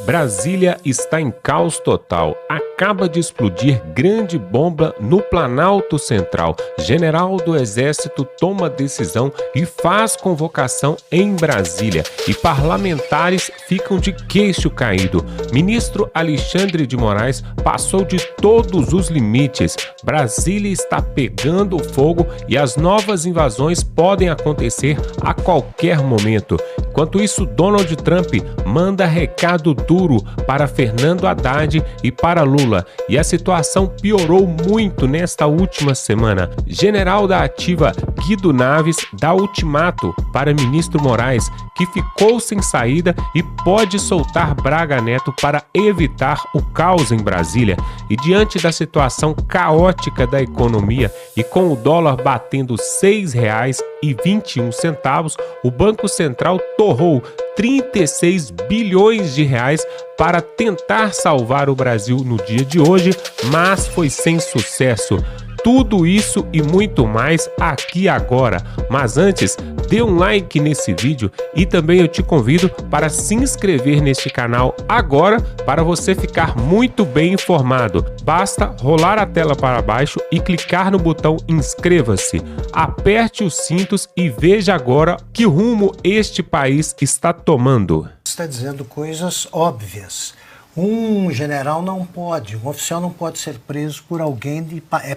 Brasília está em caos total. Acaba de explodir grande bomba no Planalto Central. General do Exército toma decisão e faz convocação em Brasília. E parlamentares ficam de queixo caído. Ministro Alexandre de Moraes passou de todos os limites. Brasília está pegando fogo e as novas invasões podem acontecer a qualquer momento. Enquanto isso, Donald Trump manda recado duro para Fernando Haddad e para Lula. E a situação piorou muito nesta última semana. General da Ativa Guido Naves dá ultimato para ministro Moraes, que ficou sem saída e pode soltar Braga Neto para evitar o caos em Brasília. E diante da situação caótica da economia e com o dólar batendo R$ 6,21, o Banco Central torrou 36 bilhões de reais para tentar salvar o Brasil no dia de hoje, mas foi sem sucesso. Tudo isso e muito mais aqui agora. Mas antes, dê um like nesse vídeo e também eu te convido para se inscrever neste canal agora para você ficar muito bem informado. Basta rolar a tela para baixo e clicar no botão inscreva-se. Aperte os cintos e veja agora que rumo este país está tomando. Está dizendo coisas óbvias. Um general não pode, um oficial não pode ser preso por alguém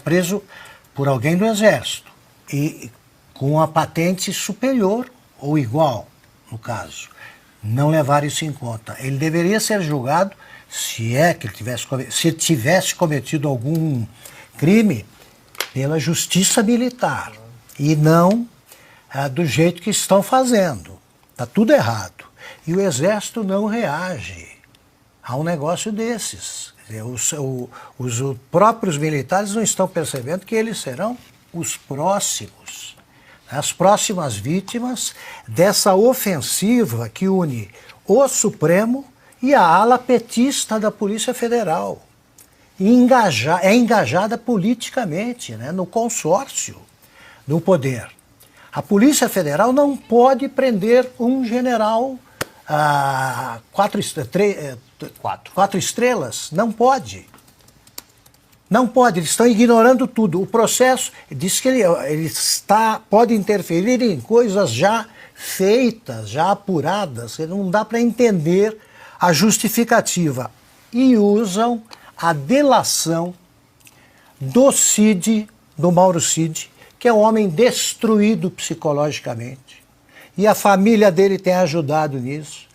preso por alguém do Exército e com a patente superior ou igual, no caso. Não levar isso em conta. Ele deveria ser julgado se tivesse cometido algum crime pela justiça militar e não do jeito que estão fazendo. Está tudo errado. E o Exército não reage a um negócio desses. Os próprios militares não estão percebendo que eles serão os próximos, as próximas vítimas dessa ofensiva que une o Supremo e a ala petista da Polícia Federal. E é engajada politicamente, né, no consórcio do poder. A Polícia Federal não pode prender um general quatro estrelas, não pode. Não pode, eles estão ignorando tudo. O processo diz que ele pode interferir em coisas já feitas, já apuradas, não dá para entender a justificativa. E usam a delação do Cid, do Mauro Cid, que é um homem destruído psicologicamente. E a família dele tem ajudado nisso.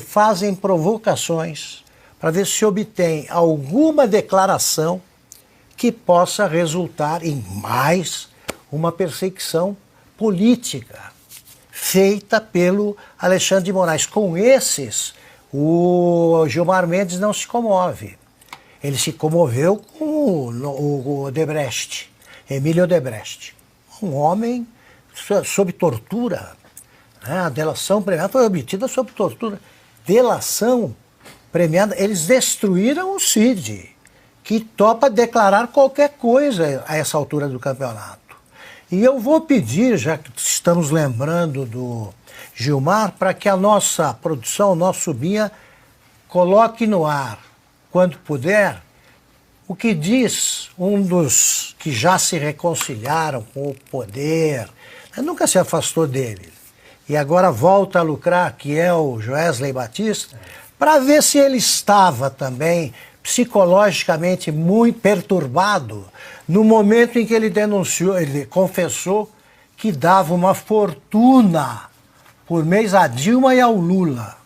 Fazem provocações para ver se obtém alguma declaração que possa resultar em mais uma perseguição política feita pelo Alexandre de Moraes. Com esses, o Gilmar Mendes não se comove. Ele se comoveu com o Odebrecht, Emílio Odebrecht, um homem sob tortura. A delação premiada foi obtida sob tortura. Delação premiada, eles destruíram o Cid, que topa declarar qualquer coisa a essa altura do campeonato. E eu vou pedir, já que estamos lembrando do Gilmar, para que a nossa produção, o nosso Binha, coloque no ar, quando puder, o que diz um dos que já se reconciliaram com o poder, nunca se afastou dele, e agora volta a lucrar, que é o Joesley Batista, para ver se ele estava também psicologicamente muito perturbado no momento em que ele confessou que dava uma fortuna por mês a Dilma e ao Lula.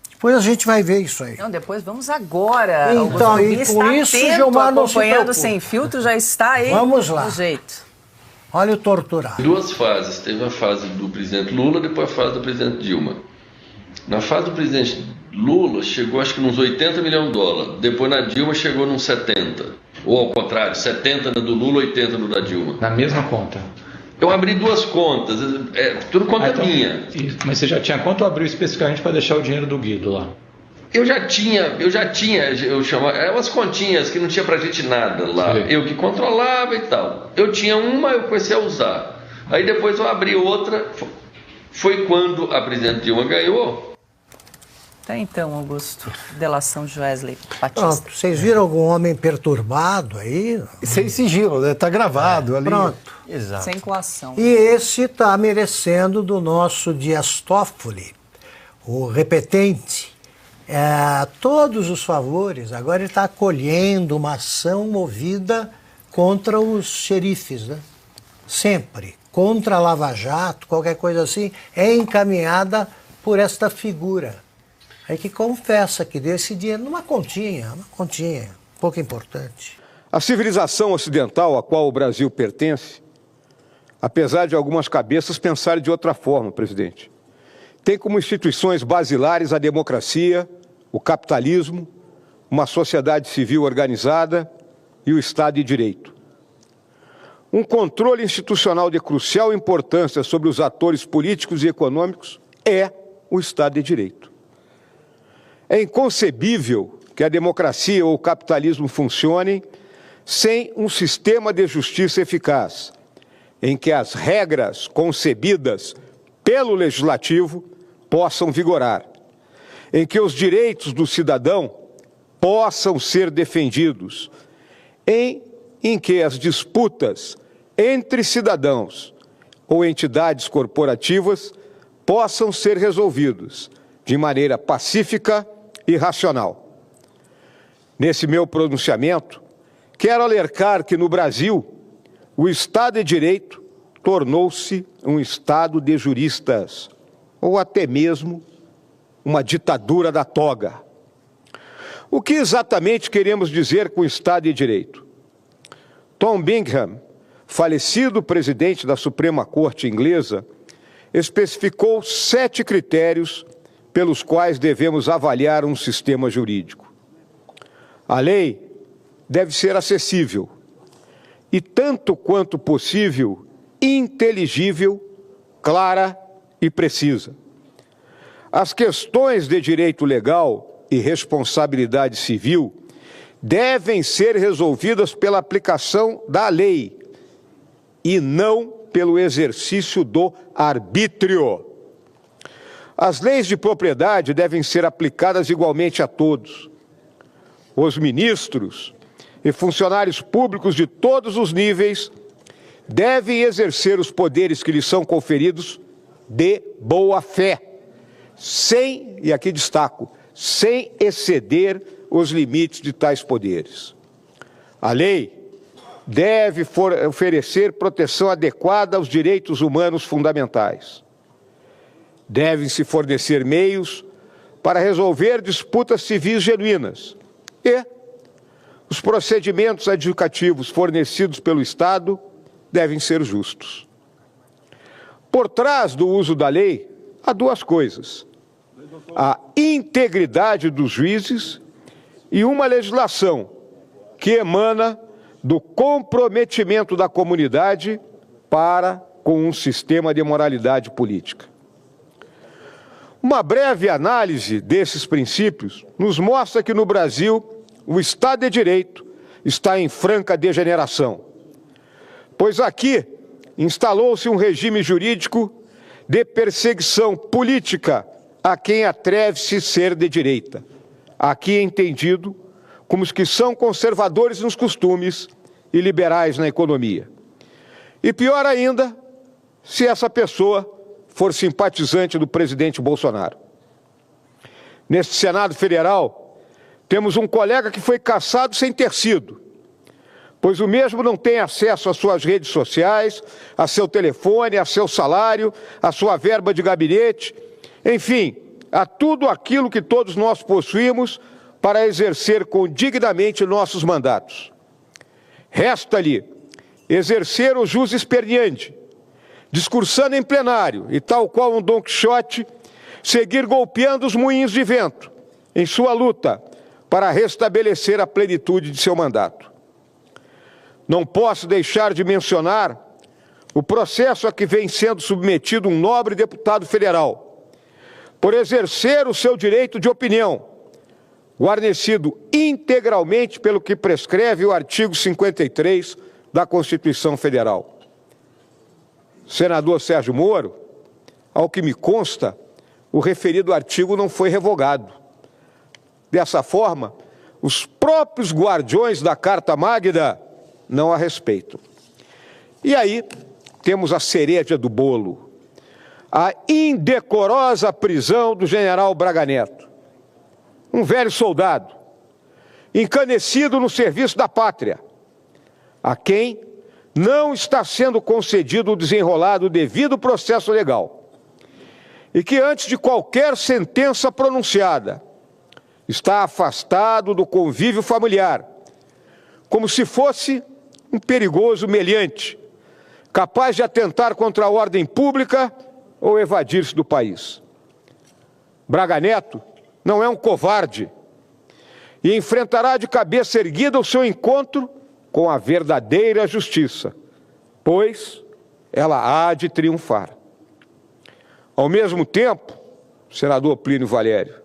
Depois a gente vai ver isso aí. Não, depois vamos agora. Então, e com isso, Gilmar não se acompanhando Sem Filtro, já está aí. Vamos lá. Do jeito. Olha o torturado. Duas fases. Teve a fase do presidente Lula, depois a fase do presidente Dilma. Na fase do presidente Lula, chegou acho que nos 80 milhões de dólares. Depois na Dilma chegou nos 70. Ou ao contrário, 70 no do Lula, 80 no da Dilma. Na mesma conta? Eu abri duas contas, tudo conta minha. Mas você já tinha conta ou abriu especificamente para deixar o dinheiro do Guido lá? Eu chamava umas continhas que não tinha pra gente nada lá. Sim. Eu que controlava e tal. Eu tinha uma, eu comecei a usar. Aí depois eu abri outra. Foi quando a presidente Dilma ganhou. Até então, Augusto, delação de Wesley Batista. Pronto, vocês viram algum homem perturbado aí? Sem sigilo, né? Tá gravado ali. Pronto. Exato. Sem coação. E esse está merecendo do nosso Dias Toffoli, o repetente, todos os favores. Agora ele está acolhendo uma ação movida contra os xerifes, né? Sempre. Contra a Lava Jato, qualquer coisa assim, é encaminhada por esta figura. Aí que confessa que deu esse dinheiro numa continha, pouco importante. A civilização ocidental a qual o Brasil pertence, apesar de algumas cabeças pensarem de outra forma, presidente, tem como instituições basilares a democracia, o capitalismo, uma sociedade civil organizada e o Estado de Direito. Um controle institucional de crucial importância sobre os atores políticos e econômicos é o Estado de Direito. É inconcebível que a democracia ou o capitalismo funcionem sem um sistema de justiça eficaz, em que as regras concebidas pelo legislativo possam vigorar, em que os direitos do cidadão possam ser defendidos, em que as disputas entre cidadãos ou entidades corporativas possam ser resolvidos de maneira pacífica e racional. Nesse meu pronunciamento, quero alertar que no Brasil, o Estado de Direito tornou-se um Estado de juristas, ou até mesmo uma ditadura da toga. O que exatamente queremos dizer com Estado de Direito? Tom Bingham, falecido presidente da Suprema Corte inglesa, especificou 7 critérios pelos quais devemos avaliar um sistema jurídico. A lei deve ser acessível e, tanto quanto possível, inteligível, clara e precisa. As questões de direito legal e responsabilidade civil devem ser resolvidas pela aplicação da lei e não pelo exercício do arbítrio. As leis de propriedade devem ser aplicadas igualmente a todos. Os ministros e funcionários públicos de todos os níveis devem exercer os poderes que lhes são conferidos de boa fé, sem, e aqui destaco, sem exceder os limites de tais poderes. A lei deve oferecer proteção adequada aos direitos humanos fundamentais. Devem-se fornecer meios para resolver disputas civis genuínas e os procedimentos adjudicativos fornecidos pelo Estado devem ser justos. Por trás do uso da lei, há 2 coisas: a integridade dos juízes e uma legislação que emana do comprometimento da comunidade para com um sistema de moralidade política. Uma breve análise desses princípios nos mostra que no Brasil o Estado de Direito está em franca degeneração, pois aqui instalou-se um regime jurídico de perseguição política a quem atreve-se ser de direita, aqui entendido como os que são conservadores nos costumes e liberais na economia. E pior ainda, se essa pessoa for simpatizante do presidente Bolsonaro. Neste Senado Federal, temos um colega que foi cassado sem ter sido, pois o mesmo não tem acesso às suas redes sociais, a seu telefone, a seu salário, a sua verba de gabinete, enfim, a tudo aquilo que todos nós possuímos para exercer dignamente nossos mandatos. Resta-lhe exercer o jus esperneandi, discursando em plenário e, tal qual um Dom Quixote, seguir golpeando os moinhos de vento em sua luta para restabelecer a plenitude de seu mandato. Não posso deixar de mencionar o processo a que vem sendo submetido um nobre deputado federal, por exercer o seu direito de opinião, guarnecido integralmente pelo que prescreve o artigo 53 da Constituição Federal. Senador Sérgio Moro, ao que me consta, o referido artigo não foi revogado. Dessa forma, os próprios guardiões da Carta Magna não a respeitam. E aí temos a cereja do bolo, a indecorosa prisão do general Braga Neto, um velho soldado, encanecido no serviço da pátria, a quem não está sendo concedido o desenrolar devido processo legal, e que antes de qualquer sentença pronunciada, está afastado do convívio familiar, como se fosse um perigoso meliante, capaz de atentar contra a ordem pública ou evadir-se do país. Braga Neto não é um covarde e enfrentará de cabeça erguida o seu encontro com a verdadeira justiça, pois ela há de triunfar. Ao mesmo tempo, senador Plínio Valério,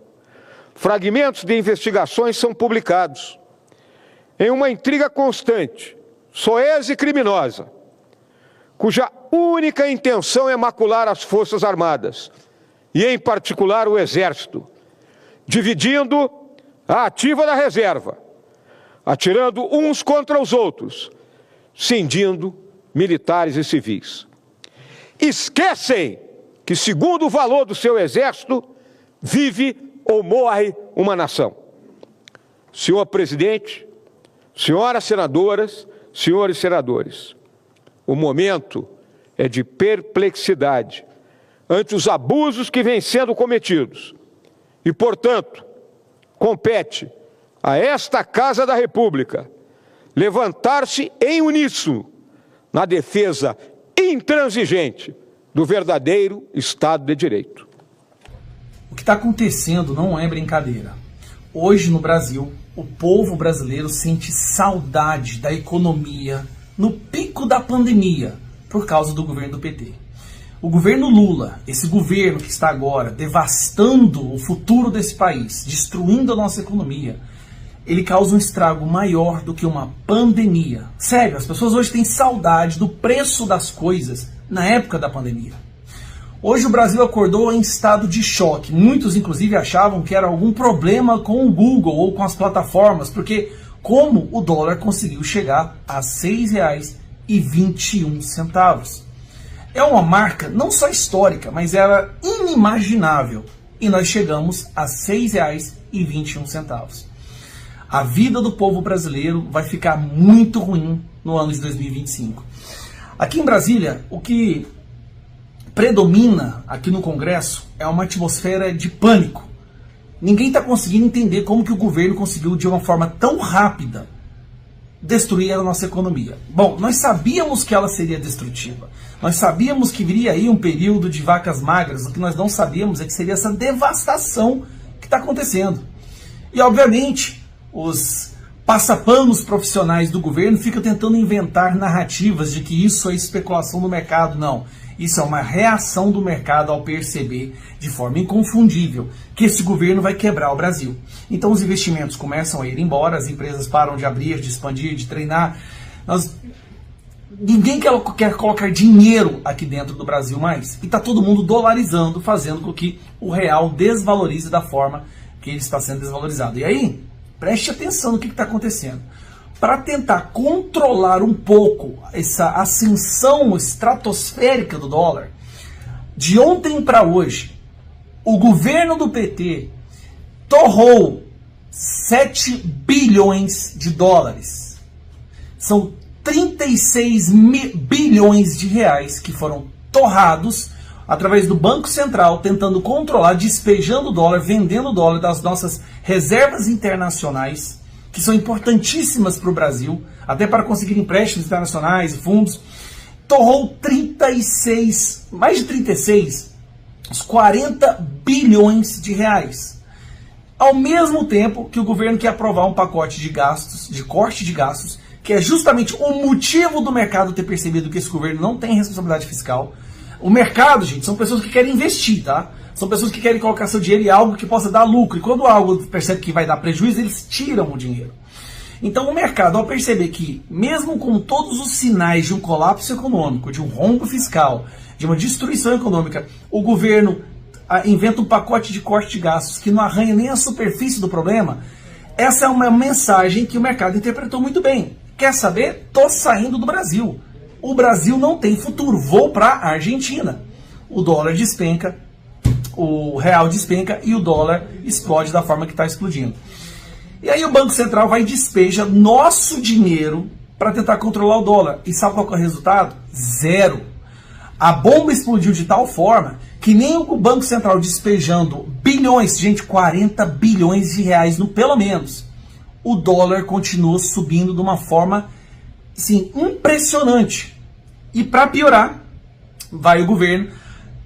fragmentos de investigações são publicados em uma intriga constante, soez e criminosa, cuja única intenção é macular as Forças Armadas, e em particular o Exército, dividindo a ativa da reserva, atirando uns contra os outros, cindindo militares e civis. Esquecem que, segundo o valor do seu Exército, vive ou morre uma nação. Senhor presidente, senhoras senadoras, senhores senadores, o momento é de perplexidade ante os abusos que vêm sendo cometidos e, portanto, compete a esta Casa da República levantar-se em uníssono na defesa intransigente do verdadeiro Estado de Direito. O que está acontecendo não é brincadeira. Hoje no Brasil, o povo brasileiro sente saudade da economia no pico da pandemia por causa do governo do PT. O governo Lula, esse governo que está agora devastando o futuro desse país, destruindo a nossa economia, ele causa um estrago maior do que uma pandemia. Sério, as pessoas hoje têm saudade do preço das coisas na época da pandemia. Hoje o Brasil acordou em estado de choque. Muitos, inclusive, achavam que era algum problema com o Google ou com as plataformas, porque como o dólar conseguiu chegar a R$ 6,21. É uma marca não só histórica, mas era inimaginável. E nós chegamos a R$ 6,21. A vida do povo brasileiro vai ficar muito ruim no ano de 2025. Aqui em Brasília, o que predomina aqui no Congresso é uma atmosfera de pânico. Ninguém está conseguindo entender como que o governo conseguiu, de uma forma tão rápida, destruir a nossa economia. Bom, nós sabíamos que ela seria destrutiva. Nós sabíamos que viria aí um período de vacas magras. O que nós não sabíamos é que seria essa devastação que está acontecendo. E, obviamente, os passapanos profissionais do governo ficam tentando inventar narrativas de que isso é especulação do mercado. Não. Isso é uma reação do mercado ao perceber, de forma inconfundível, que esse governo vai quebrar o Brasil. Então os investimentos começam a ir embora, as empresas param de abrir, de expandir, de treinar. Ninguém quer colocar dinheiro aqui dentro do Brasil mais. E está todo mundo dolarizando, fazendo com que o real desvalorize da forma que ele está sendo desvalorizado. E aí, preste atenção no que está acontecendo. Para tentar controlar um pouco essa ascensão estratosférica do dólar, de ontem para hoje, o governo do PT torrou 7 bilhões de dólares. São 36 bilhões de reais que foram torrados através do Banco Central, tentando controlar, despejando o dólar, vendendo o dólar das nossas reservas internacionais, que são importantíssimas para o Brasil, até para conseguir empréstimos internacionais e fundos. Torrou mais de 36, uns 40 bilhões de reais. Ao mesmo tempo que o governo quer aprovar um pacote de gastos, de corte de gastos, que é justamente o motivo do mercado ter percebido que esse governo não tem responsabilidade fiscal. O mercado, gente, são pessoas que querem investir, tá? São pessoas que querem colocar seu dinheiro em algo que possa dar lucro. E quando algo percebe que vai dar prejuízo, eles tiram o dinheiro. Então o mercado, ao perceber que, mesmo com todos os sinais de um colapso econômico, de um rombo fiscal, de uma destruição econômica, o governo inventam um pacote de corte de gastos que não arranha nem a superfície do problema, essa é uma mensagem que o mercado interpretou muito bem. Quer saber? Tô saindo do Brasil. O Brasil não tem futuro. Vou para a Argentina. O dólar despenca, o real despenca e o dólar explode da forma que está explodindo. E aí o Banco Central vai e despeja nosso dinheiro para tentar controlar o dólar. E sabe qual que é o resultado? Zero. A bomba explodiu de tal forma que nem o Banco Central despejando bilhões, gente, 40 bilhões de reais no pelo menos, o dólar continua subindo de uma forma, assim, impressionante. E para piorar, vai o governo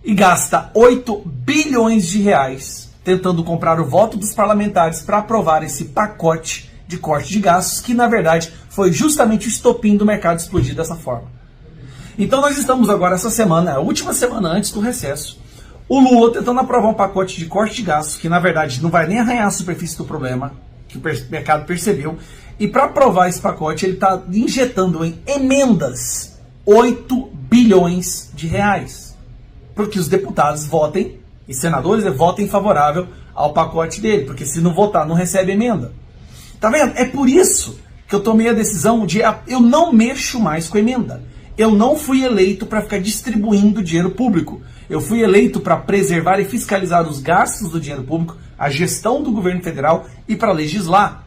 e gasta 8 bilhões de reais tentando comprar o voto dos parlamentares para aprovar esse pacote de corte de gastos, que na verdade foi justamente o estopim do mercado explodir dessa forma. Então nós estamos agora essa semana, a última semana antes do recesso, o Lula tentando aprovar um pacote de corte de gastos, que na verdade não vai nem arranhar a superfície do problema, que o mercado percebeu, e para aprovar esse pacote ele está injetando em emendas 8 bilhões de reais, porque os deputados votem, e senadores votem favorável ao pacote dele, porque se não votar não recebe emenda. Tá vendo? É por isso que eu tomei a decisão de eu não mexo mais com emenda. Eu não fui eleito para ficar distribuindo dinheiro público. Eu fui eleito para preservar e fiscalizar os gastos do dinheiro público, a gestão do governo federal e para legislar.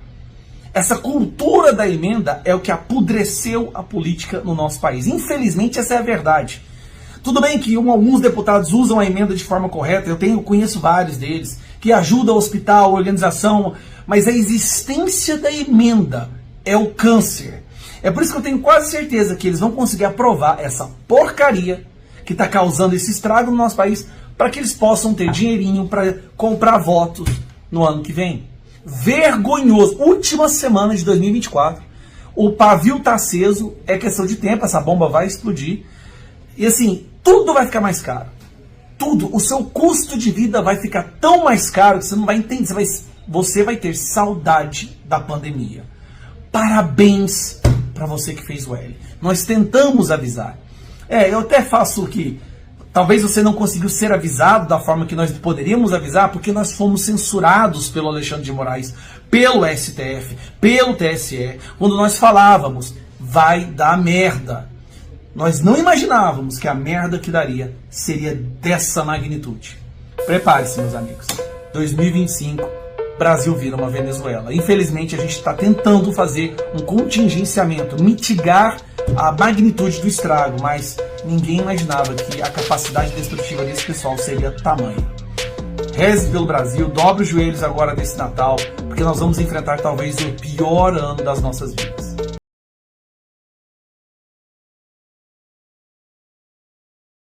Essa cultura da emenda é o que apodreceu a política no nosso país. Infelizmente, essa é a verdade. Tudo bem que alguns deputados usam a emenda de forma correta, eu conheço vários deles, que ajudam o hospital, a organização, mas a existência da emenda é o câncer. É por isso que eu tenho quase certeza que eles vão conseguir aprovar essa porcaria que está causando esse estrago no nosso país, para que eles possam ter dinheirinho para comprar votos no ano que vem. Vergonhoso. Última semana de 2024. O pavio está aceso, é questão de tempo, essa bomba vai explodir. E assim, tudo vai ficar mais caro. Tudo. O seu custo de vida vai ficar tão mais caro que você não vai entender. Você vai ter saudade da pandemia. Parabéns para você que fez o L. Nós tentamos avisar. Eu até faço o que... Talvez você não conseguiu ser avisado da forma que nós poderíamos avisar, porque nós fomos censurados pelo Alexandre de Moraes, pelo STF, pelo TSE, quando nós falávamos, vai dar merda. Nós não imaginávamos que a merda que daria seria dessa magnitude. Prepare-se, meus amigos. 2025, Brasil vira uma Venezuela. Infelizmente, a gente está tentando fazer um contingenciamento, mitigar a magnitude do estrago, mas ninguém imaginava que a capacidade destrutiva desse pessoal seria tamanha. Reze pelo Brasil, dobre os joelhos agora nesse Natal, porque nós vamos enfrentar talvez o pior ano das nossas vidas.